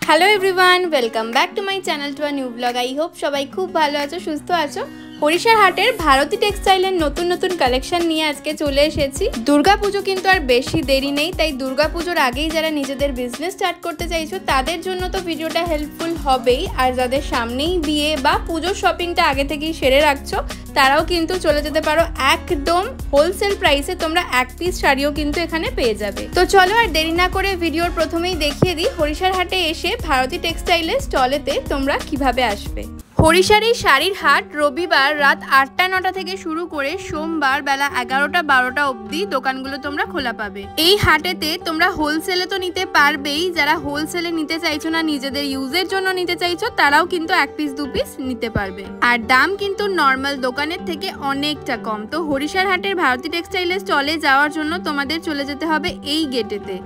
Hello everyone, welcome back to my channel to a new blog. I hope সবাই খুব ভালো আছো, সুস্থ আছো। হরিশার হাটের ভারতী টেক্সটাইলের নতুন নতুন কালেকশন নিয়ে আজকে চলে এসেছি। দুর্গাপুজো কিন্তু আর বেশি দেরি নেই, তাই দুর্গাপুজোর আগেই যারা নিজেদের বিজনেস স্টার্ট করতে চাইছো তাদের জন্য তো ভিডিওটা হেল্পফুল হবেই, আর যাদের সামনেই বিয়ে বা পুজোর শপিংটা আগে থেকেই সেরে রাখছো তারাও কিন্তু চলে যেতে পারো। একদম হোলসেল প্রাইসে তোমরা এক পিস শাড়িও কিন্তু এখানে পেয়ে যাবে। তো চলো আর দেরি না করে ভিডিওর প্রথমেই দেখিয়ে দিই হরিশার হাটে এসে ভারতী টেক্সটাইলের স্টলেতে তোমরা কিভাবে আসবে। হরিশার এই শাড়ির হাট রবিবার রাত ৮টা-৯টা থেকে শুরু করে সোমবার বেলা ১১টা-১২টা অবধি দোকানগুলো তোমরা খোলা পাবে। এই হাটেতে তোমরা হোলসেলে তো নিতে পারবেই, যারা হোলসেলে নিতে চাইছো না, নিজেদের ইউজের জন্য নিতে চাইছো, তারাও কিন্তু এক পিস দু পিস নিতে পারবে। আর দাম কিন্তু নর্মাল দোকানের থেকে অনেকটা কম। তো হরিশার হাটের ভারতী টেক্সটাইলের স্টলে যাওয়ার জন্য তোমাদের চলে যেতে হবে এই গেটেতে।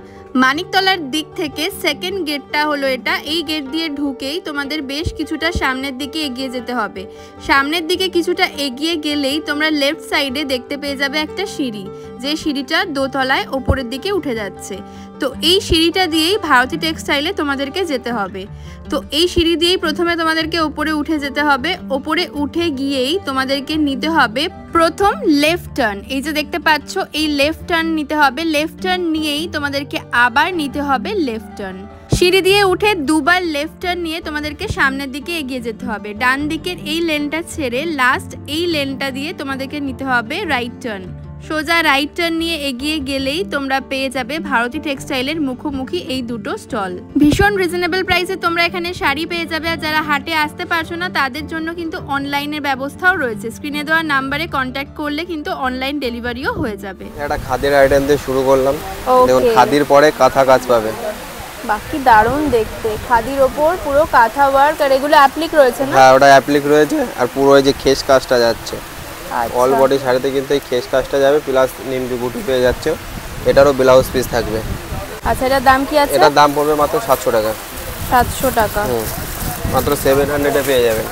মানিকতলার দিক থেকে সেকেন্ড গেটটা হলো এটা। এই গেট দিয়ে ঢুকেই তোমাদের বেশ কিছুটা সামনের দিকে এগিয়ে যেতে হবে। সামনের দিকে কিছুটা এগিয়ে গেলেই তোমরা লেফট সাইডে দেখতে পেয়ে যাবে একটা সিঁড়ি, যে সিঁড়িটা দোতলায় ওপরের দিকে উঠে যাচ্ছে। তো এই সিঁড়িটা দিয়েই ভারতী টেক্সটাইলে তোমাদেরকে যেতে হবে। তো এই সিঁড়ি দিয়েই প্রথমে তোমাদেরকে ওপরে উঠে যেতে হবে। ওপরে উঠে গিয়েই তোমাদেরকে নিতে হবে প্রথম লেফট টার্ন। এই যে দেখতে পাচ্ছ, এই লেফট টার্ন নিতে হবে। লেফট টার্ন নিয়েই তোমাদেরকে আবার নিতে হবে লেফট টার্ন। সিঁড়ি দিয়ে উঠে দুবার লেফট টার্ন নিয়ে তোমাদেরকে সামনের দিকে এগিয়ে যেতে হবে। ডান দিকের এই লেনটা ছেড়ে লাস্ট এই লেনটা দিয়ে তোমাদেরকে নিতে হবে রাইট টার্ন। সোজা রাইট টার্ন নিয়ে এগিয়ে গেলেই তোমরা পেয়ে যাবে ভারতী টেক্সটাইলের মুখোমুখি এই দুটো স্টল। ভীষণ রিজনেবল প্রাইসে তোমরা এখানে শাড়ি পেয়ে যাবে। আর যারা হাটে আসতে পারছো না তাদের জন্য কিন্তু অনলাইনের ব্যবস্থাও রয়েছে। স্ক্রিনে দেওয়া নাম্বারে কন্ট্যাক্ট করলে কিন্তু অনলাইন ডেলিভারিও হয়ে যাবে। একটা খাদির আইটেম দিয়ে শুরু করলাম। দেখুন, খাদির পরে কাঁথা কাজ পাবে। বাকি দারুণ দেখতে, খাদির ওপর পুরো কাঁথা ওয়ার্ক, আর এগুলো অ্যাপ্লিক রয়েছে না? হ্যাঁ, ওটা অ্যাপ্লিক রয়েছে। আর পুরো এই যে খেস কাজটা যাচ্ছে, অল বডি শাড়িতে কিন্তু এই খেস কাজটা যাবে, প্লাস নিমকি বুটি পেয়ে যাচ্ছে। এটারও ব্লাউজ পিস থাকবে। আচ্ছা, এটার দাম কি আছে? এটার দাম পড়বে মাত্র 700 টাকা। 700 টাকা, মাত্র 700-এ পেয়ে যাবেন।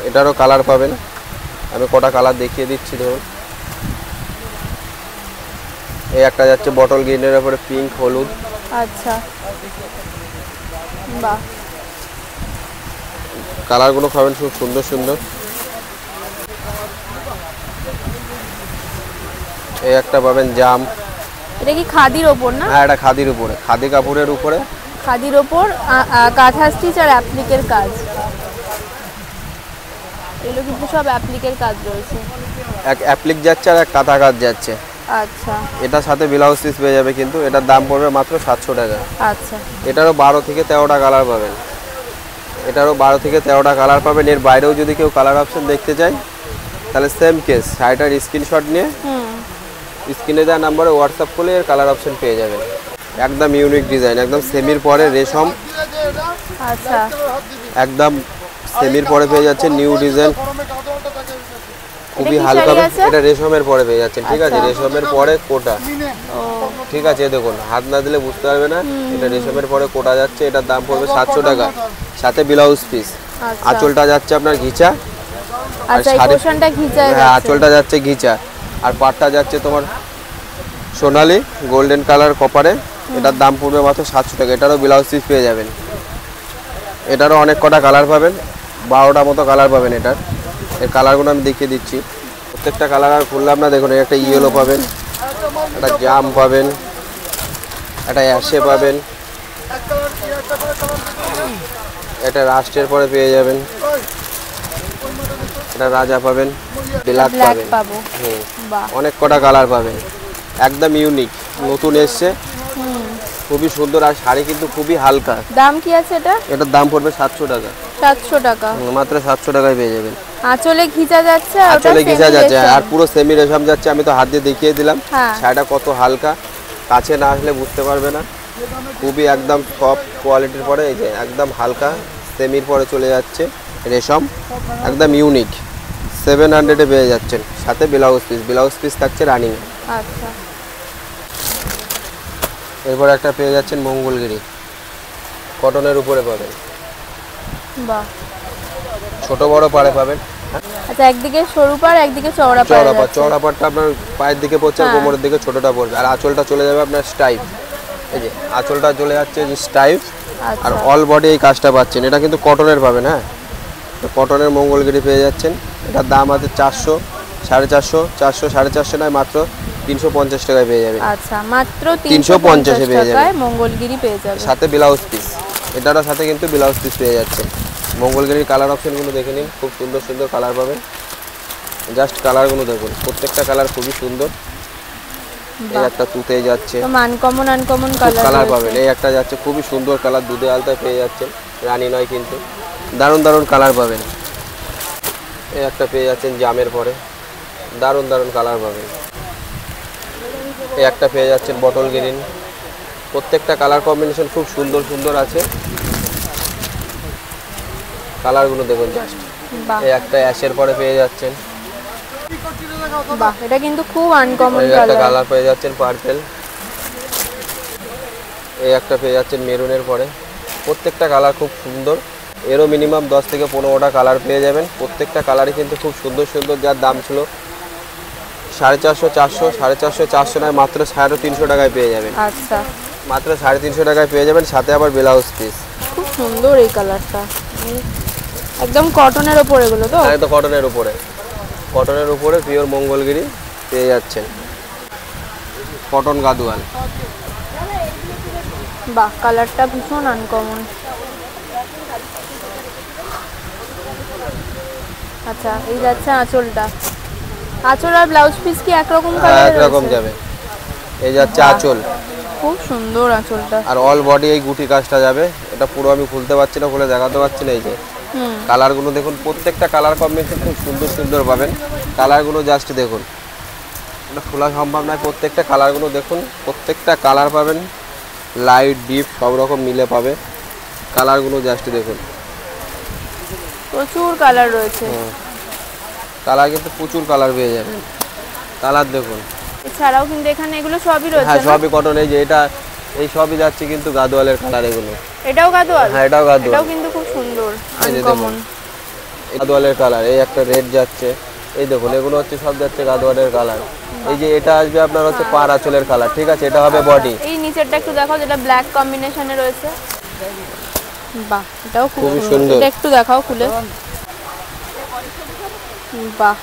এটারও কালার পাবেন। আমি কটা কালার দেখিয়ে দিচ্ছি। ধরুন, এই একটা যাচ্ছে বটল গ্রিনের উপরে পিঙ্ক হলুদ। আচ্ছা, বাহ, কালারগুলো পাবেন খুব সুন্দর সুন্দর। এই একটা পাবেন জাম। এটা কি খাদির ওপর না? হ্যাঁ, এটা খাদির উপরে, খাদি কাপড়ের উপরে, খাদির ওপর কাঁথা স্টিচ আর অ্যাপ্লিকের কাজ। এগুলো কিন্তু সব অ্যাপ্লিকের কাজ রয়েছে। এক অ্যাপ্লিক যাচ্ছে আর এক কাঁথা কাজ যাচ্ছে। আচ্ছা, এটার সাথে ব্লাউজ পিস পেয়ে যাবে, কিন্তু এটার দাম পড়বে মাত্র 700 টাকা। আচ্ছা, এটারও 12 থেকে 13টা কালার পাবেন। এটারও 12 থেকে 13টা কালার পাবেন। এর বাইরেও যদি কেউ কালার অপশন দেখতে চায় তাহলে সেম কেস, শাড়িটার স্ক্রিনশট নিয়ে স্ক্রিনে দেওয়া নাম্বারে হোয়াটসঅ্যাপ করলে এর কালার অপশন পেয়ে যাবেন। একদম ইউনিক ডিজাইন, একদম সেমির পরে রেশম। আচ্ছা, একদম সেমির পরে পেয়ে যাচ্ছে নিউ ডিজাইন, খুবই হালকা। এটা রেশমের পরে পেয়ে যাচ্ছেন, ঠিক আছে? রেশমের পরে কোটা, ঠিক আছে? দেখুন, হাত না দিলে বুঝতে পারবে না। এটা রেশমের পরে কোটা যাচ্ছে। এটার দাম পড়বে 700 টাকা, সাথে ব্লাউজ পিস। আঁচলটা যাচ্ছে আপনার ঘিচা। আচ্ছা, এই পোরশনটা ঘিচা যাচ্ছে। হ্যাঁ, আঁচলটা যাচ্ছে ঘিচা, আর পাটটা যাচ্ছে তোমার সোনালি গোল্ডেন কালার কপারে। এটার দাম পড়বে মাত্র 700 টাকা। এটারও ব্লাউজ পিস পেয়ে যাবেন। এটারও অনেক কটা কালার পাবেন, 12টা মতো কালার পাবেন। এর কালারগুলো আমি দেখিয়ে দিচ্ছি। প্রত্যেকটা কালার আর খুললাম না। দেখুন, একটা ইয়েলো পাবেন, একটা জাম পাবেন, একটা অ্যাশে পাবেন, এটা রাস্টের পরে পেয়ে যাবেন, এটা রাজা পাবেন, ব্ল্যাক পাবেন। অনেক কটা কালার পাবেন, একদম ইউনিক, নতুন এসছে, খুবই সুন্দর। আর শাড়ি কিন্তু খুবই হালকা। দাম কি আছে এটা? এটার দাম পড়বে 700 টাকা। 700 টাকা, মাত্র 700 টাকায় পেয়ে যাবেন। আঁচলে ঘিচা যাচ্ছে, আঁচলে ঘিচা যাচ্ছে, আর পুরো সেমি রেশম যাচ্ছে। আমি তো হাত দিয়ে দেখিয়ে দিলাম শাড়িটা কত হালকা, কাছে না আসলে বুঝতে পারবে না। খুবই একদম সফট কোয়ালিটির পরে, এই যে একদম হালকা সেমির পরে চলে যাচ্ছে রেশম, একদম ইউনিক। 700-এ পেয়ে যাচ্ছেন, সাথে ব্লাউজ পিস। ব্লাউজ পিস থাকছে রানিং। আচ্ছা, এরপর একটা পেয়ে যাচ্ছেন মঙ্গলগিরি, কটনের উপরে পাবেন। বাহ, ছোট বড় পাড়ে পাবেন। আচ্ছা, একদিকে সরু পাড়, একদিকে চওড়া পাড়। চওড়া পাড়টা আপনার পায়ের দিকে পড়ছে, আর কোমরের দিকে ছোটটা পড়বে। আর আঁচলটা চলে যাবে আপনার স্টাইপ, এই যে আঁচলটা চলে যাচ্ছে যে স্টাইপ, আর আচ্ছা অল বডি এই কাজটা পাচ্ছেন। এটা কিন্তু কটনের পাবেন, হ্যাঁ কটনের মঙ্গলগিরি পেয়ে যাচ্ছেন। এটার দাম আছে 400, 450, 400, 450 নয়, মাত্র 350 টাকায় পেয়ে যাবেন। আচ্ছা মাত্র 350 এ পেয়ে টাকায় যাবেন, মঙ্গলগিরি পেয়ে যাবে। সাথে ব্লাউজ পিস। এটারও সাথে কিন্তু ব্লাউজ পিস পেয়ে যাচ্ছেন। মঙ্গলগিরির কালার অপশনগুলো দেখে নিন, খুব সুন্দর সুন্দর কালার পাবেন। জাস্ট কালারগুলো দেখুন, প্রত্যেকটা কালার খুবই সুন্দর। এই একটা তুতে যাচ্ছে, তো আনকমন কালার পাবেন। এই একটা যাচ্ছে খুবই সুন্দর কালার, দুধে আলতায় পেয়ে যাচ্ছেন, রানী নয় কিন্তু, দারুণ দারুণ কালার পাবেন। এই একটা পেয়ে যাচ্ছেন জামের পরে, দারুণ দারুণ কালার পাবেন। এই একটা পেয়ে যাচ্ছেন বটল গ্রিন, প্রত্যেকটা কালার কম্বিনেশন খুব সুন্দর সুন্দর আছে। কালারগুলো দেখুন জাস্ট। এই একটা অ্যাশের পরে পেয়ে যাচ্ছেন, বাহ এটা কিন্তু খুব আনকমন এই একটা কালার। কালার পেয়ে যাচ্ছেন পার্পল। এই একটা পেয়ে যাচ্ছেন মেরুনের পরে। প্রত্যেকটা কালার খুব সুন্দর, এরও মিনিমাম 10 থেকে 15টা কালার পেয়ে যাবেন। প্রত্যেকটা কালারই কিন্তু খুব সুন্দর সুন্দর, যার দাম ছিল 450, 400, 450, 400 নয়, মাত্র 350 টাকায় পেয়ে যাবেন। আচ্ছা মাত্র 350 টাকায় পেয়ে যাবেন, সাথে আবার ব্লাউজ পিস। খুব সুন্দর এই কালারটা, একদম কটনের ওপর এগুলো তো? তো কটনের উপরে, কটনের উপরে পিওর মঙ্গলগিরি পেয়ে যাচ্ছেন, কটন গাদোয়াল। বাহ কালারটা ভীষণ আনকমন। আচ্ছা এই যাচ্ছে আঁচলটা, আঁচল আর ব্লাউজ পিস কি একরকম কালার? একরকম যাবে। এই যাচ্ছে আঁচল, খুব সুন্দর আঁচলটা, আর অল বডি এই গুটি কাজটা যাবে। এটা পুরো আমি খুলতে পারছি না, খুলে দেখাতে পারছি না। এই যে কালারগুলো দেখুন, প্রত্যেকটা কালার কম্বিনেশন খুব সুন্দর সুন্দর পাবেন। কালারগুলো জাস্ট দেখুন, এটা খোলা সম্ভব নয়। প্রত্যেকটা কালারগুলো দেখুন, প্রত্যেকটা কালার পাবেন, লাইট ডিপ সব রকম মিলে পাবে। কালারগুলো জাস্ট দেখুন, প্রচুর কালার রয়েছে। কালার কিন্তু প্রচুর কালার পেয়ে যাবেন। কালার দেখুন, এছাড়াও কিন্তু এখানে এগুলো সবই রয়েছে। হ্যাঁ সবই কটন। এই যে এটা, এই সবই যাচ্ছে কিন্তু গাদোয়ালের কালার এগুলো। এটাও গাদোয়াল? হ্যাঁ এটাও গাদোয়াল, এটাও কিন্তু খুব সুন্দর আনকমন গাদোয়ালের কালার। এই একটা রেড যাচ্ছে, এই দেখুন এগুলো হচ্ছে সব যাচ্ছে গাদোয়ালের কালার। এই যে এটা আসবে আপনার হচ্ছে পার আঁচলের কালার, ঠিক আছে, এটা হবে বডি। এই নিচেরটা একটু দেখাও, যেটা ব্ল্যাক কম্বিনেশনে রয়েছে। বাহ এটাও খুব সুন্দর, এটা একটু দেখাও খুলে। বাহ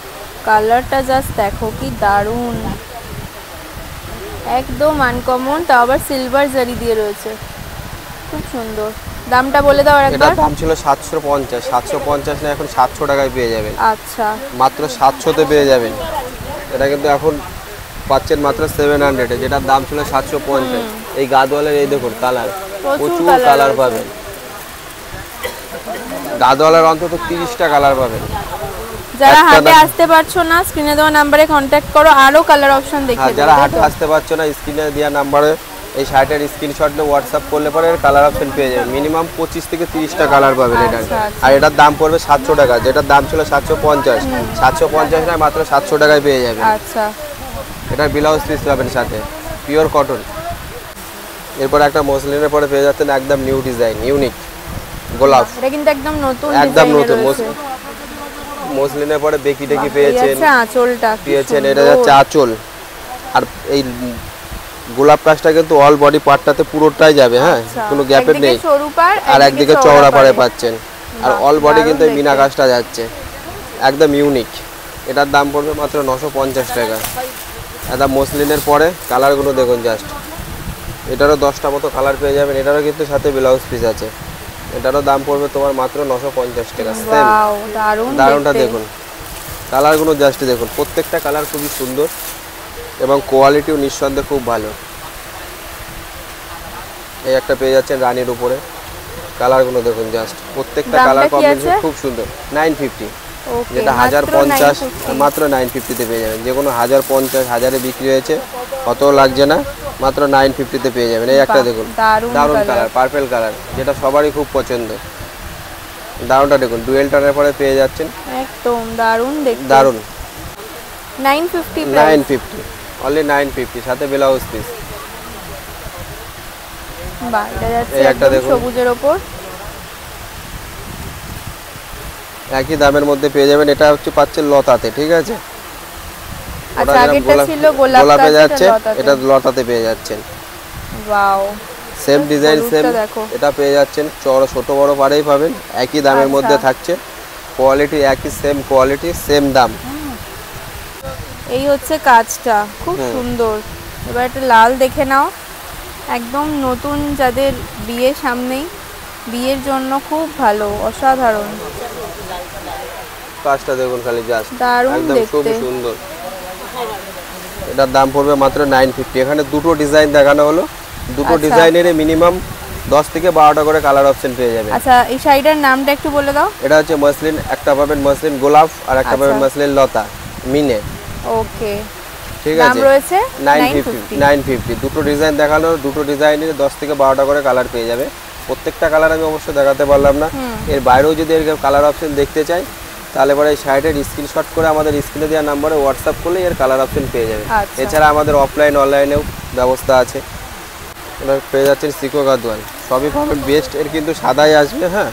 কালারটা জাস্ট দেখো কি দারুণ, একদম আনকমন, তাও আবার সিলভার জারি দিয়ে রয়েছে, খুব সুন্দর। দামটা বলে দাও আরেকবার। এটার দাম ছিল 750, 750 না, এখন 700 টাকায় পেয়ে যাবেন। আচ্ছা মাত্র 700-তে পেয়ে যাবেন। এটা কিন্তু এখন পাচ্ছেন মাত্র 700 এ, যেটার দাম ছিল 750। এই গাদোয়ালের এই দেখুন কালার, প্রচুর কালার পাবেন। গাদোয়ালের অন্তত 30টা কালার পাবেন। যারা হাটে আসতে পারছো না, স্ক্রিনে দেওয়া নম্বরে কন্ট্যাক্ট করো, আরো কালার অপশন দেখিয়ে দেব। যারা হাটে আসতে পারছো না, স্ক্রিনে দেওয়া নম্বরে এই শার্টের স্ক্রিনশট নিয়ে হোয়াটসঅ্যাপ করলে পরে কালার অপশন পেয়ে যাবেন। মিনিমাম 25 থেকে 30টা কালার পাবেন এটা। আর এটার দাম পড়বে 700 টাকা, যেটার দাম ছিল 750, 750 না, মাত্র 700 টাকায় পেয়ে যাবেন। আচ্ছা এটার ব্লাউজ পিস পাবেন সাথে, পিওর কটন। এরপর একটা মসলিনের পরে পেয়ে যাচ্ছেন একদম নিউ ডিজাইন, ইউনিক গোলাপ। এটা কিন্তু একদম নতুন, একদম নতুন মসলিনের পরে বেকি টেকি পেয়েছেন, আঁচলটা পেয়েছেন। এটা যাচ্ছে আঁচল, আর এই গোলাপ কাজটা কিন্তু অল বডি পার্টটাতে পুরোটাই যাবে, হ্যাঁ কোনো গ্যাপের নেই। আর একদিকে চওড়া পাড়ে পাচ্ছেন, আর অল বডি কিন্তু বিনা কাজটা যাচ্ছে, একদম ইউনিক। এটার দাম পড়বে মাত্র 950 টাকা। একদম মসলিনের পরে কালারগুলো দেখুন জাস্ট। এটারও 10টা মতো কালার পেয়ে যাবেন। এটারও কিন্তু সাথে ব্লাউজ পিস আছে। এটারও দাম পড়বে তোমার মাত্র 950 টাকা। দারুণটা দেখুন, কালারগুলো জাস্ট দেখুন, প্রত্যেকটা কালার খুবই সুন্দর এবং কোয়ালিটিও নিঃসন্দেহে খুব ভালো। এই একটা পেয়ে যাচ্ছেন রানীর উপরে, কালারগুলো দেখুন জাস্ট, প্রত্যেকটা কালার কম্বিনেশন খুব সুন্দর। 950, যেটা 1050, মাত্র 950-তে পেয়ে যাবেন। যে কোনো 1050, 1000-এ বিক্রি হয়েছে, অতও লাগছে না, মাত্র 950-তে পেয়ে যাবেন। এই একটা দেখুন, দারুণ কালার, পার্পল কালার, যেটা সবারই খুব পছন্দ। দারুণটা দেখুন, ডুয়েল টানের পরে পেয়ে যাচ্ছেন, একদম দারুণ দেখতে, দারুণ। 950, অনলি 950, সাথে ব্লাউজ পিস। বাহ এটা যাচ্ছে একদম সবুজের উপর, একই দামের মধ্যে পেয়ে যাবেন। এটা হচ্ছে পাচ্ছেন লতাতে, ঠিক আছে। আচ্ছা আগেরটা ছিল গোলাপে যাচ্ছে, এটা লতাতে পেয়ে যাচ্ছেন। ওয়াও, সেম ডিজাইন সেম, দেখো এটা পেয়ে যাচ্ছেন ছোট বড় পারেই পাবেন, একই দামের মধ্যে থাকছে, কোয়ালিটি একই, সেম কোয়ালিটি সেম দাম। এই হচ্ছে কাজটা, খুব সুন্দর। এবার একটা লাল দেখে নাও, একদম নতুন, যাদের বিয়ে সামনেই, বিয়ের জন্য খুব ভালো, অসাধারণ। কাজটা দেখুন খালি, জাস্ট দারুণ একদম খুব দেখতে। সুন্দর। এটার দাম পড়বে মাত্র 950। এখানে দুটো ডিজাইন দেখানো হলো, দুটো ডিজাইনেরই মিনিমাম 10 থেকে 12টা করে কালার অপশন পেয়ে যাবেন। আচ্ছা, এই শাড়িটার নামটা একটু বলে দাও। এটা হচ্ছে মসলিন, একটা পাবেন মসলিন গোলাপ আর একটা পাবেন মসলিন লতা মিনে। ওকে, ঠিক দাম আছে, রয়েছে 950। দুটো ডিজাইন দেখালো, দুটো ডিজাইনের 10 থেকে 12টা করে কালার পেয়ে যাবে। প্রত্যেকটা কালার আমি অবশ্যই দেখাতে পারলাম না, এর বাইরেও যদি এর কালার অপশন দেখতে চাই তাহলে পরে এই শাড়িটার স্ক্রিনশট করে আমাদের স্ক্রিনে দেওয়া নাম্বারে হোয়াটসঅ্যাপ করলে এর কালার অপশন পেয়ে যাবে। এছাড়া আমাদের অফলাইন অনলাইনেও ব্যবস্থা আছে। এবার পেয়ে যাচ্ছেন সিকো গাদওয়াল, সবই পাবেন বেস্ট। এর কিন্তু সাদাই আসবে, হ্যাঁ,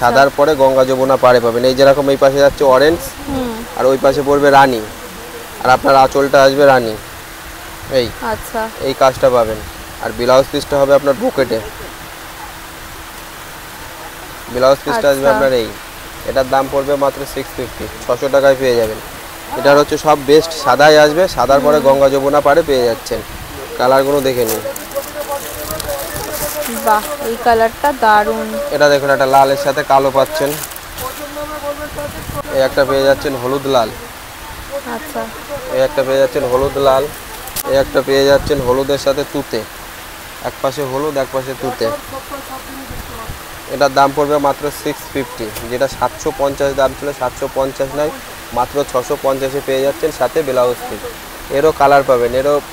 সাদার পরে গঙ্গা যমুনা পাড়ে পাবেন। এই যেরকম এই পাশে যাচ্ছে অরেঞ্জ, আর ওই পাশে পড়বে রানী, আর আপনার আঁচলটা আসবে রানী, এই আচ্ছা, এই কাজটা পাবেন। আর ব্লাউজ পিসটা হবে আপনার বুকেটে, ব্লাউজ পিসটা আসবে আপনার এই, এটার দাম পড়বে মাত্র 650, 600 টাকায় পেয়ে যাবেন। এটার হচ্ছে সব বেস্ট, সাদাই আসবে, সাদার পরে গঙ্গা যমুনা পাড়ে পেয়ে যাচ্ছেন। কালারগুলো দেখে নিন। বাহ, এই কালারটা দারুণ। এটা দেখুন, একটা লালের সাথে কালো পাচ্ছেন। এই একটা পেয়ে যাচ্ছেন হলুদ লাল, আচ্ছা, এই একটা পেয়ে যাচ্ছেন হলুদ লাল, এই একটা পেয়ে যাচ্ছেন হলুদের সাথে তুতে, এক পাশে হলুদ এক পাশে তুতে। এটার দাম পড়বে মাত্র 650, যেটা 750 দাম ছিল, 750 নয়, মাত্র 650-এ পেয়ে যাচ্ছেন, সাথে ব্লাউজ পিস। এরও কালার পাবেন,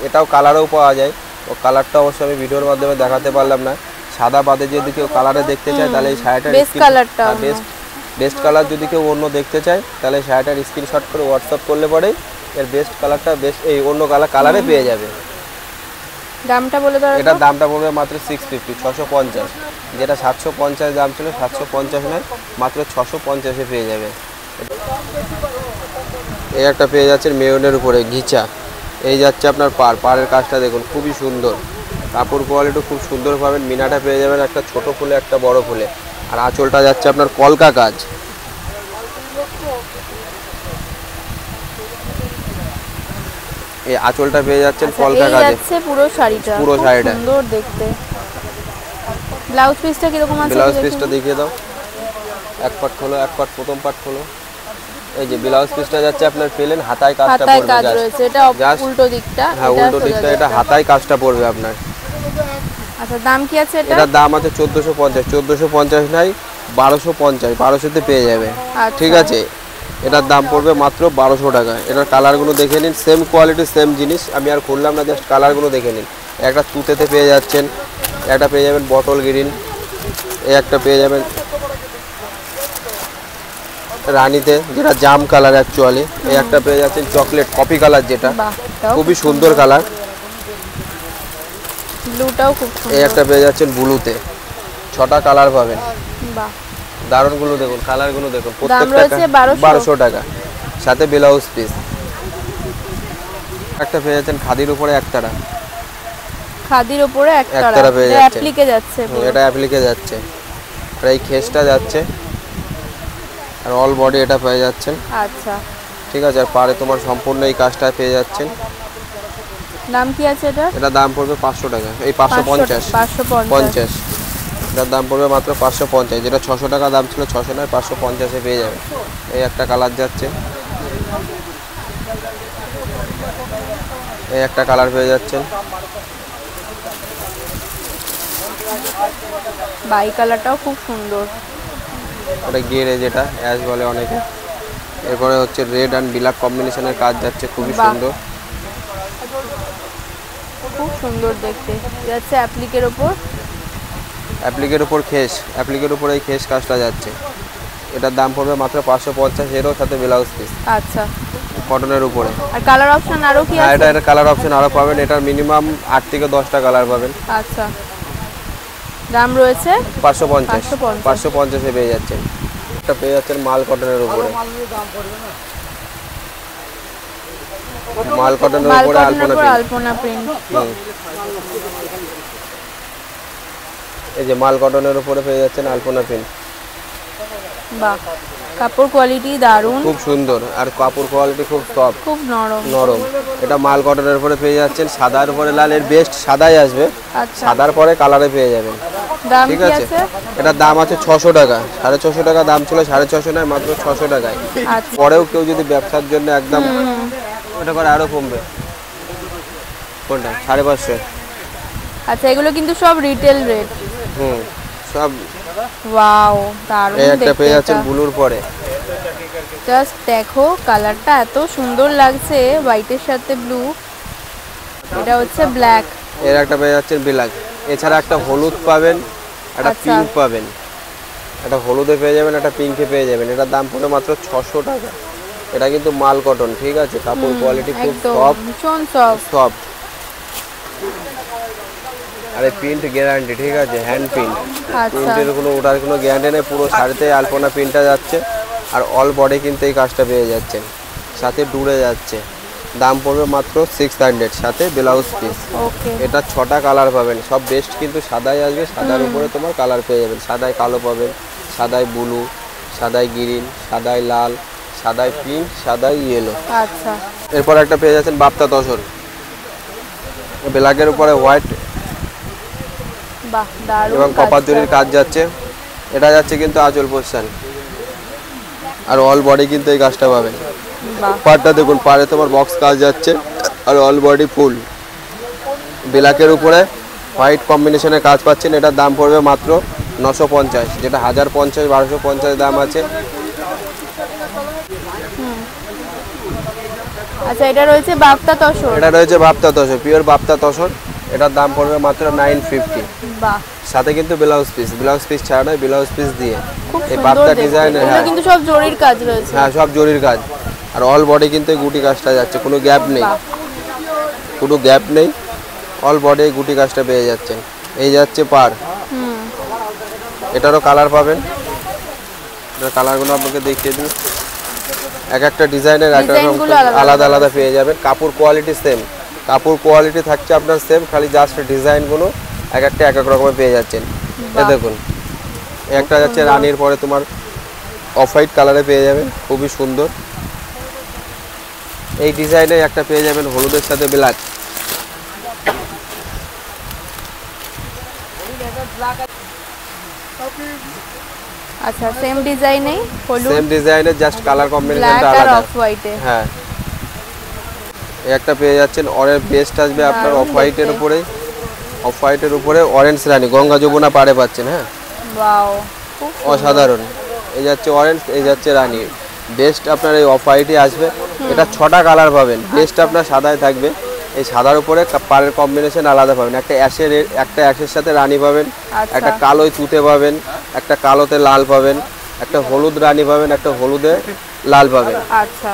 এটাও কালারও পাওয়া যায়। ও কালারটা অবশ্য আমি ভিডিওর মাধ্যমে দেখাতে পারলাম না। সাদা বাদে যদি কেউ কালারে দেখতে চায় তাহলে এই শাড়িটার বেস্ট কালার যদি কেউ অন্য দেখতে চায় তাহলে শাড়িটার স্ক্রিনশট করে হোয়াটসঅ্যাপ করলে পরেই এর বেস্ট কালারটা এই অন্য কালারে পেয়ে যাবে। দামটা বলে দাও। এটার দামটা পড়বে মাত্র 650, 650, যেটা 750 দাম ছিল, 750 নয়, মাত্র 650-এ পেয়ে যাবে। এই একটা পেয়ে যাচ্ছেন মেরুনের উপরে ঘিচা, এই যাচ্ছে আপনার পাড়ের কাজটা দেখুন, খুবই সুন্দর, কাপড় কোয়ালিটি খুব সুন্দর পাবেন। মিনাটা পেয়ে যাবেন একটা ছোট ফুলে একটা বড় ফুলে, আর আঁচলটা যাচ্ছে আপনার কলকা কাজ। এই আঁচলটা পেয়ে যাচ্ছেন কলকা কাজে, পুরো শাড়িটা সুন্দর দেখতে। ব্লাউজ পিসটা কিরকম আছে? ব্লাউজ পিসটা দেখিয়ে দাও। এক পাট খোলো, এক পাট প্রথম পাট খোলো। এই যে ব্লাউজ পিসটা যাচ্ছে আপনার প্লেন, হাতায় কাজটা পড়বে, এটা উল্টো দিকটা, হ্যাঁ উল্টো দিকটা, এটা হাতায় কাজটা পড়বে আপনার। আচ্ছা, দাম কি আছে এটা? এটার দাম আছে 1450, 1450 নাই, 1250, 1200-তে পেয়ে যাবে। ঠিক আছে, এটার দাম পড়বে মাত্র 1200 টাকা। এটার কালারগুলো দেখে নিন, সেম কোয়ালিটি সেম জিনিস, আমি আর খুললাম না, জাস্ট কালারগুলো দেখে নিন। একটা তুতেতে পেয়ে যাচ্ছেন, একটা পেয়ে যাবেন বটল গ্রিন, এই একটা পেয়ে যাবেন রানীতে, যেটা জাম কালার অ্যাকচুয়ালি, এই একটা পেয়ে যাচ্ছেন চকলেট কফি কালার, যেটা খুবই সুন্দর কালার, ব্লুটাও খুব সুন্দর। এই একটা পেয়ে যাচ্ছেন ব্লুতে, 6টা কালার পাবেন। বাহ, দারুণগুলো দেখুন, কালারগুলো দেখুন, প্রত্যেকটা 1200 টাকা, সাথে ব্লাউজ পিস। একটা পেয়ে যাচ্ছেন খাদির উপরে একতারা, খাদির উপরে একতারা পেয়ে যাচ্ছে, অ্যাপ্লিকে যাচ্ছে, এটা অ্যাপ্লিকে যাচ্ছে, আর এই খেসটা যাচ্ছে, আর অল বডি এটা পেয়ে যাচ্ছেন। আচ্ছা, ঠিক আছে, আর পারে তোমার সম্পূর্ণ এই কাজটা পেয়ে যাচ্ছেন। দাম কি আছে এটা? এটা দাম পড়বে 500 টাকা, এই 550, এটার দাম পড়বে মাত্র 550, যেটা 600 টাকা দাম ছিল, 600 নয়, 550-এ পেয়ে যাবে। এই একটা কালার যাচ্ছে, এই একটা কালার পেয়ে যাচ্ছেন, বাই কালারটাও খুব সুন্দর, ওটা গেরে যেটা অ্যাশ বলে অনেকে। এরপরে হচ্ছে রেড অ্যান্ড ব্ল্যাক কম্বিনেশনের কাজ যাচ্ছে, খুবই সুন্দর, খুব সুন্দর দেখতে যাচ্ছে। অ্যাপ্লিকের উপর খেস, অ্যাপ্লিকের উপর এই খেস কাজটা যাচ্ছে। এটার দাম পড়বে মাত্র 550, এরও সাথে ব্লাউজ পিস। আচ্ছা, কটনের উপরে। আর কালার অপশন আরো কি আছে? এটা কালার অপশন আরো পাবেন, এটার মিনিমাম 8 থেকে 10টা কালার পাবেন। আচ্ছা, দাম রয়েছে 550-এ পেয়ে যাচ্ছেন। এটা পেয়ে যাচ্ছেন মাল কটনের উপরে, মাল কটনের উপরে আলপনা প্রিন্ট। এই যে মাল কটনের উপরে পেয়ে যাচ্ছেন আলপনা প্রিন্ট। বাহ, কাপড় কোয়ালিটি দারুণ, খুব সুন্দর, আর কাপড় কোয়ালিটি খুব সফট, খুব নরম নরম। এটা মাল কটনের উপরে পেয়ে যাচ্ছেন, সাদার উপরে লাল, এর বেস্ট সাদাই আসবে। আচ্ছা, সাদার পরে কালারে পেয়ে যাবেন। দাম ঠিক কি আছে, আছে? এটার দাম আছে 600 টাকা। 650 টাকা দাম ছিল, 650 নয়, মাত্র 600 টাকায়। আচ্ছা, পরেও কেউ যদি ব্যবসার জন্য একদম ওটা করে আরো কমবে। কোনটা 550? আচ্ছা, এগুলো কিন্তু সব রিটেল রেট। সব। ওয়াও, দারুণ এই একটা দেখতে পেয়ে যাচ্ছেন ব্লুর পরে। জাস্ট দেখো কালারটা এত সুন্দর লাগছে, হোয়াইটের সাথে ব্লু। এটা হচ্ছে ব্ল্যাক। এর একটা পেয়ে যাচ্ছেন ব্ল্যাক। এছাড়া একটা হলুদ পাবেন, একটা আচ্ছা। পিঙ্ক পাবেন। একটা হলুদে পেয়ে যাবেন, একটা পিঙ্কে পেয়ে যাবেন। এটার দাম পড়ে মাত্র 600 টাকা। এটা কিন্তু মাল কটন, ঠিক আছে, কাপড় কোয়ালিটি খুব একদম সফট, ভীষণ সফট। সফট। আরে প্রিন্ট গ্যারান্টি, ঠিক আছে, হ্যান্ড প্রিন্ট। আচ্ছা, প্রিন্টের কোনো ওটার কোনো গ্যারান্টি নেই। পুরো শাড়িতে আলপনা প্রিন্টটা যাচ্ছে, আর অল বডি কিন্তু এই কাজটা পেয়ে যাচ্ছেন, সাথে ডুরে যাচ্ছে। দাম পড়বে মাত্র 600, সাথে ব্লাউজ পিস। ওকে, এটা 6টা কালার পাবেন, সব বেস্ট কিন্তু সাদাই আসবে। সাদার উপরে তোমার কালার পেয়ে যাবেন, সাদাই কালো পাবেন, সাদাই ব্লু, সাদাই গ্রিন, সাদাই লাল, সাদাই পিঙ্ক, সাদাই ইয়েলো। আচ্ছা, এরপর একটা পেয়ে যাচ্ছেন বাপ্তা তসর, ব্ল্যাকের উপরে হোয়াইট বাহ, দারুণ এবং কপার কাজটা। জরির কাজ যাচ্ছে। এটা যাচ্ছে কিন্তু আঁচল পোর্শন, আর অল বডি কিন্তু এই কাজটা পাবেন। বাহ, পাড়টা দেখুন, পাড়ে তোমার বক্স কাজ যাচ্ছে, আর অল বডি ফুল। ব্ল্যাকের উপরে হোয়াইট কম্বিনেশনের কাজ পাচ্ছেন। এটার দাম পড়বে মাত্র 950, যেটা 1050 1250 দাম আছে। আচ্ছা, এটা রয়েছে বাপ্তা তসর। এটা রয়েছে বাপ্তা তসর, পিওর বাপ্তা তসর। এটার দাম পড়বে মাত্র 950, বাহ, সাথে কিন্তু ব্লাউজ পিস। ব্লাউজ পিস ছাড়া নয়, ব্লাউজ পিস দিয়ে। খুব এই সুন্দর বাপ্তা দেখতে। ডিজাইনের, এগুলো হ্যাঁ কিন্তু সব জরির কাজ রয়েছে। হ্যাঁ, সব জরির কাজ। আর অল বডি কিন্তু এই গুটি কাজটা যাচ্ছে, কোনো গ্যাপ নেই, বাহ, কোনো গ্যাপ নেই। অল বডি এই গুটি কাজটা পেয়ে যাচ্ছেন। এই যাচ্ছে পার। এটারও কালার পাবেন, এটার কালারগুলো আপনাকে দেখিয়ে দিই। এক একটা ডিজাইনের এক এক রকম ডিজাইনগুলো আলাদা আলাদা আলাদা পেয়ে যাবেন। কাপড় কোয়ালিটি সেম, কাপড় কোয়ালিটি থাকছে আপনার সেম, খালি জাস্ট ডিজাইনগুলো এক একটা এক এক রকমের পেয়ে যাচ্ছেন। এ দেখুন, একটা যাচ্ছে রানীর পরে তোমার অফ হোয়াইট কালারে পেয়ে যাবেন, খুবই সুন্দর। এই ডিজাইনে একটা পেয়ে যাবেন হলুদের সাথে ব্ল্যাক। আচ্ছা, সেম ডিজাইনেই হলুদ, সেম ডিজাইনের জাস্ট কালার ব্ল্যাক কম্বিনেশনটা আর আলাদা। অফ হোয়াইটে। হ্যাঁ, এই একটা পেয়ে যাচ্ছেন অরেঞ্জ, বেস্ট আসবে আপনার অফ হোয়াইটের উপরে। অফ হোয়াইটের উপরে অরেঞ্জ রানী, গঙ্গা যমুনা পাড়ে পাচ্ছেন। হ্যাঁ, ওয়াও, খুব অসাধারণ। এই যাচ্ছে অরেঞ্জ, এই যাচ্ছে রানী। বেস্ট আপনার এই অফ হোয়াইটই আসবে। এটা 6টা কালার পাবেন। বেস্ট আপনার সাদায় থাকবে, এই সাদার উপরে পাড়ের কম্বিনেশন আলাদা পাবেন। একটা অ্যাশের সাথে রানী পাবেন, আচ্ছা, একটা কালোয় তুতে পাবেন, একটা কালোতে লাল পাবেন, একটা হলুদ রানী পাবেন, একটা হলুদে লাল পাবেন। আচ্ছা,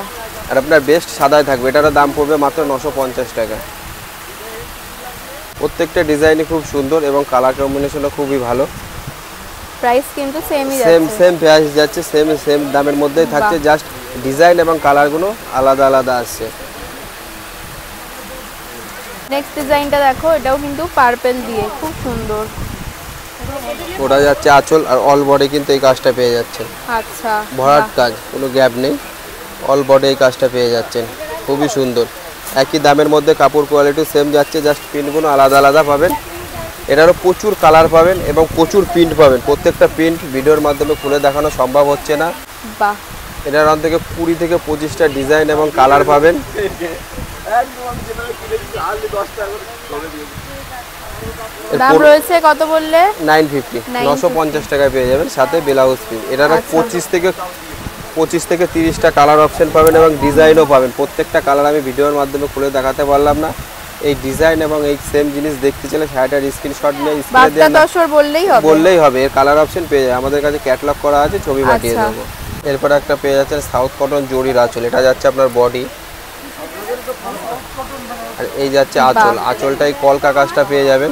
আর আপনার বেস্ট সাদায় থাকবে। এটার দাম পড়বে মাত্র 950 টাকা। প্রত্যেকটা ডিজাইনই খুব সুন্দর এবং কালার কম্বিনেশনও খুবই ভালো। প্রাইস কিন্তু সেমই সেম যাচ্ছে। সেম প্রাইস যাচ্ছে, সেম দামের মধ্যেই থাকছে, জাস্ট ডিজাইন এবং কালারগুলো আলাদা আলাদা আসছে। নেক্সট ডিজাইনটা দেখো, এটাও কিন্তু পার্পল দিয়ে খুব সুন্দর। ওটা যাচ্ছে আঁচল, আর অল বডি কিন্তু এই কাজটা পেয়ে যাচ্ছেন। আচ্ছা, ভরাট কাজ, কোনো গ্যাপ নেই। অল বডি এই কাজটা পেয়ে যাচ্ছেন, খুবই সুন্দর। একই দামের মধ্যে কাপড় কোয়ালিটি সেম যাচ্ছে, জাস্ট প্রিন্টগুলো আলাদা আলাদা পাবেন। এটারও প্রচুর কালার পাবেন এবং প্রচুর প্রিন্ট পাবেন। প্রত্যেকটা প্রিন্ট ভিডিওর মাধ্যমে খুলে দেখানো সম্ভব হচ্ছে না। বাহ, এটার অন থেকে 20 থেকে 25টা ডিজাইন এবং কালার পাবেন। দাম রয়েছে কত বললে? 950, 950 টাকায় পেয়ে যাবেন, সাথে ব্লাউজ পিস। এটারও আচ্ছা। 25 থেকে 30টা কালার অপশন পাবেন এবং ডিজাইনও পাবেন। প্রত্যেকটা কালার আমি ভিডিওর মাধ্যমে খুলে দেখাতে পারলাম না। এই ডিজাইন এবং এই সেম জিনিস দেখতে চাইলে শাড়িটার স্ক্রিনশট নিয়ে বাপ্তা তসর বললেই হবে। এর কালার অপশন পেয়ে যায়। আমাদের কাছে ক্যাটালগ করা আছে, ছবি পাঠিয়ে আচ্ছা। দেবো। এরপর একটা পেয়ে যাচ্ছেন সাউথ কটন জরির আঁচল। এটা যাচ্ছে আপনার বডি, আর এই যাচ্ছে আঁচল। আঁচলটাই কলকা কাজটা পেয়ে যাবেন।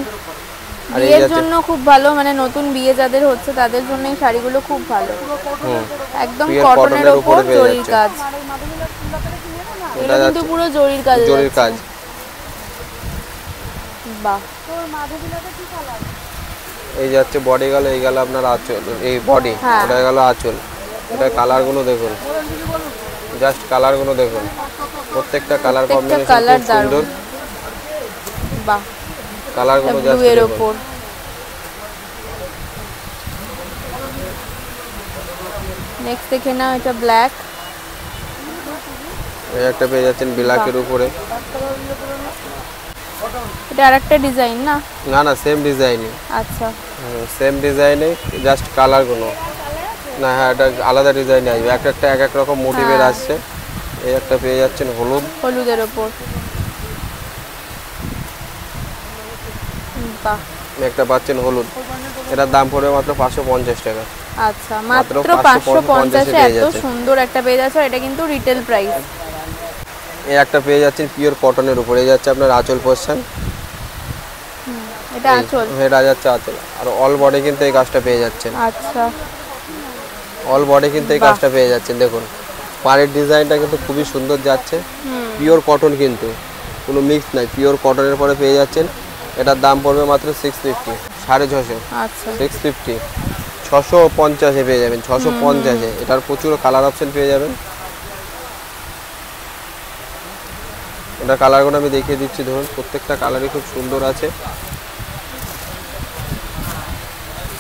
আর এই বিয়ের যাচ্ছে জন্য খুব ভালো, মানে নতুন বিয়ে যাদের হচ্ছে তাদের জন্য এই শাড়িগুলো খুব ভালো। একদম Pure কটনের cotton-এর উপর উপরে পেয়ে জরির যাচ্ছে। কাজ। এটা কিন্তু পুরো জরির কাজ। জরির কাজ। বাহ, এই যাচ্ছে বডি গেল, এই গেল আপনার আঁচল, এই বডি, ওটা গেল আঁচল। এটা কালারগুলো দেখুন, জাস্ট কালারগুলো দেখুন, প্রত্যেকটা কালার কম্বিনেশন খুব সুন্দর। বাহ, কালারগুলো জাস্ট এর উপর নেক্সট দেখে নাও, এটা ব্ল্যাক, এই একটা পেয়ে যাচ্ছেন ব্ল্যাকের উপরে। এটা আরেকটা ডিজাইন না? না না, সেম ডিজাইনই। আচ্ছা, সেম ডিজাইনে, জাস্ট কালারগুলো না, হ্যাঁ এটা আলাদা ডিজাইনে আসবে, একটা এক এক রকম মোটিভের আসছে। এই একটা পেয়ে যাচ্ছেন হলুদ, হলুদের উপর। বাহ, একটা পাচ্ছেন হলুদ, এটার দাম পড়বে মাত্র 550 টাকা। আচ্ছা, মাত্র 550 এ এত সুন্দর একটা পেয়ে যাচ্ছে। এটা কিন্তু রিটেল প্রাইস। এই একটা পেয়ে যাচ্ছেন পিওর কটনের উপরে, এই যাচ্ছে আপনার আঁচল পোরশন। এটা আঁচল, এটা যাচ্ছে আঁচল, আর অল বডি কিন্তু এই কাজটা পেয়ে যাচ্ছেন। আচ্ছা, অল বডি কিন্তু এই কাজটা পেয়ে যাচ্ছেন। দেখুন পাড়ের ডিজাইনটা কিন্তু খুবই সুন্দর যাচ্ছে, পিওর কটন, কিন্তু কোনো মিক্স নাই, পিওর কটনের পরে পেয়ে যাচ্ছেন। এটার দাম পড়বে মাত্র 650, 650। আচ্ছা, 650, 650-এ পেয়ে যাবেন, 650-এ। এটার প্রচুর কালার অপশন পেয়ে যাবেন। এটা কালারগুলো আমি দেখিয়ে দিচ্ছি, ধরুন প্রত্যেকটা কালারই খুব সুন্দর আছে।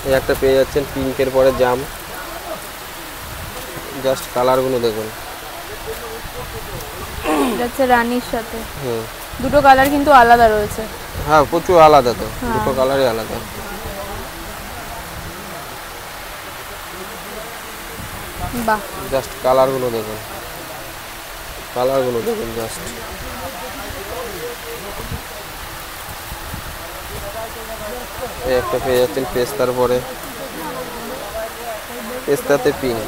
এই একটা পেয়ে যাচ্ছেন পিঙ্কের পরে জাম, জাস্ট কালারগুলো দেখুন। এটা হচ্ছে রানীর সাথে, দুটো কালার কিন্তু আলাদা রয়েছে। হ্যাঁ, প্রচুর আলাদা, তো দুটো কালারই আলাদা। বাহ, জাস্ট কালারগুলো দেখুন, কালারগুলো দেখুন জাস্ট। এই একটা পেয়ে যাচ্ছেন পেস্তার পরে, পেস্তাতে পিঙ্ক,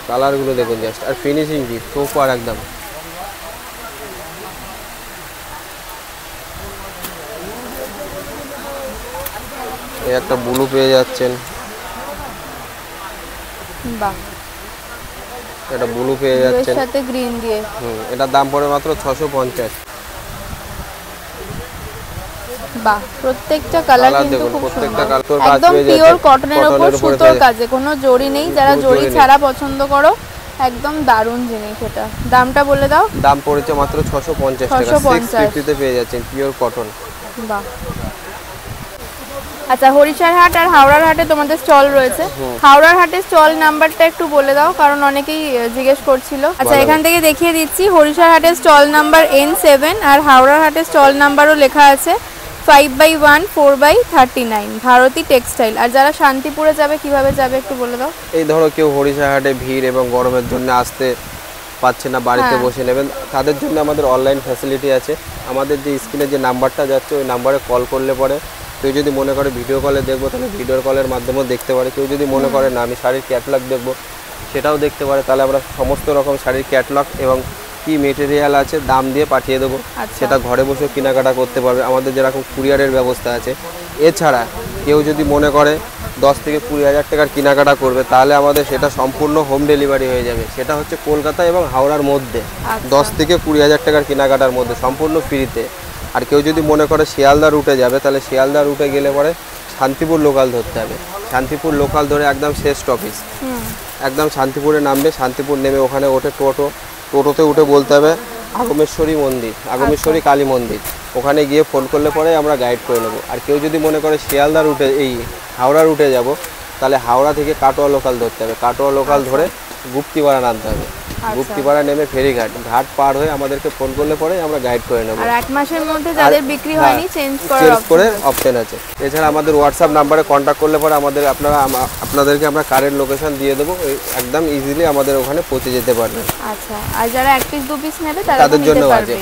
কালারগুলো দেখুন জাস্ট, আর ফিনিশিং কি সুপার একদম। এই একটা ব্লু পেয়ে যাচ্ছেন, বাহ, এটা ব্লু পেয়ে যাচ্ছেন, সাথে গ্রিন দিয়ে। এটার দাম পড়ে মাত্র 650। বাহ, প্রত্যেকটা কালার কিন্তু খুব প্রত্যেকটা সুন্দর, কালার একদম পিওর কটনের উপর সুতোর কাজে, কোনো জরি নেই। যারা জরি ছাড়া পছন্দ করো, একদম দারুণ জিনিস। এটা দামটা বলে দাও। দাম পড়েছে মাত্র 650 টাকা, 650-তে পেয়ে যাচ্ছেন পিওর কটন। বাহ, আচ্ছা, হরিশার হাট আর হাওড়ার হাটে তোমাদের স্টল রয়েছে। হাওড়ার হাটের স্টল নাম্বারটা একটু বলে দাও, কারণ অনেকেই জিজ্ঞেস করছিল। আচ্ছা, এখান থেকে দেখিয়ে দিচ্ছি, হরিশার হাটের স্টল নাম্বার N7, আর হাওড়ার হাটের স্টল নাম্বারও লেখা আছে 5/1 4/39, ভারতী টেক্সটাইল। আর যারা শান্তিপুরে যাবে কিভাবে যাবে একটু বলে দাও। এই ধরো কেউ হরিশার হাটে ভিড় এবং গরমের জন্য আসতে পাচ্ছে না, বাড়িতে বসে নেবেন, তাদের জন্য আমাদের অনলাইন ফ্যাসিলিটি আছে। আমাদের যে স্ক্রিনে যে নাম্বারটা যাচ্ছে, ওই নাম্বারে কল করলে পরে কেউ যদি মনে করে ভিডিও কলে দেখবো, তাহলে ভিডিও কলের মাধ্যমেও দেখতে পারে। কেউ যদি মনে করে না আমি শাড়ির ক্যাটলগ দেখবো, সেটাও দেখতে পারে। তাহলে আমরা সমস্ত রকম শাড়ির ক্যাটলগ এবং কি মেটেরিয়াল আছে দাম দিয়ে পাঠিয়ে দেবো, সেটা ঘরে বসে কেনাকাটা করতে পারবে। আমাদের যেরকম কুরিয়ারের ব্যবস্থা আছে। এছাড়া কেউ যদি মনে করে 10 থেকে 20 হাজার টাকার কেনাকাটা করবে, তাহলে আমাদের সেটা সম্পূর্ণ হোম ডেলিভারি হয়ে যাবে। সেটা হচ্ছে কলকাতা এবং হাওড়ার মধ্যে 10 থেকে 20 হাজার টাকার কেনাকাটার মধ্যে সম্পূর্ণ ফ্রিতে। আর কেউ যদি মনে করে শিয়ালদা রুটে যাবে, তাহলে শিয়ালদা রুটে গেলে পরে শান্তিপুর লোকাল ধরতে হবে। শান্তিপুর লোকাল ধরে একদম শেষ স্টপেজ, একদম শান্তিপুরে নামবে। শান্তিপুর নেমে ওখানে ওঠে টোটোতে উঠে বলতে হবে আগমেশ্বরী মন্দির, আগমেশ্বরী কালী মন্দির। ওখানে গিয়ে ফোন করলে পরে আমরা গাইড করে নেবো। আর কেউ যদি মনে করে শিয়ালদা রুটে, এই হাওড়া রুটে যাব, তাহলে হাওড়া থেকে কাটোয়া লোকাল ধরতে হবে। কাটোয়া লোকাল ধরে গুপ্তিপাড়া নামতে হবে। গুপ্তিপাড়া নেমে ফেরিঘাট, ঘাট পার হয়ে আমাদেরকে ফোন করলে পরে আমরা গাইড করে নেব। আর 1 মাসের মধ্যে যাদের বিক্রি হয়নি চেঞ্জ করে অপশন আছে। এছাড়া আমাদের হোয়াটসঅ্যাপ নাম্বারে কন্ট্যাক্ট করলে পরে আপনাদেরকে আমরা কারেন্ট লোকেশন দিয়ে দেবো, একদম ইজিলি আমাদের ওখানে পৌঁছে যেতে পারবেন। আচ্ছা, আর যারা 1 পিস 2 পিস নেবে তাদের জন্য আছে।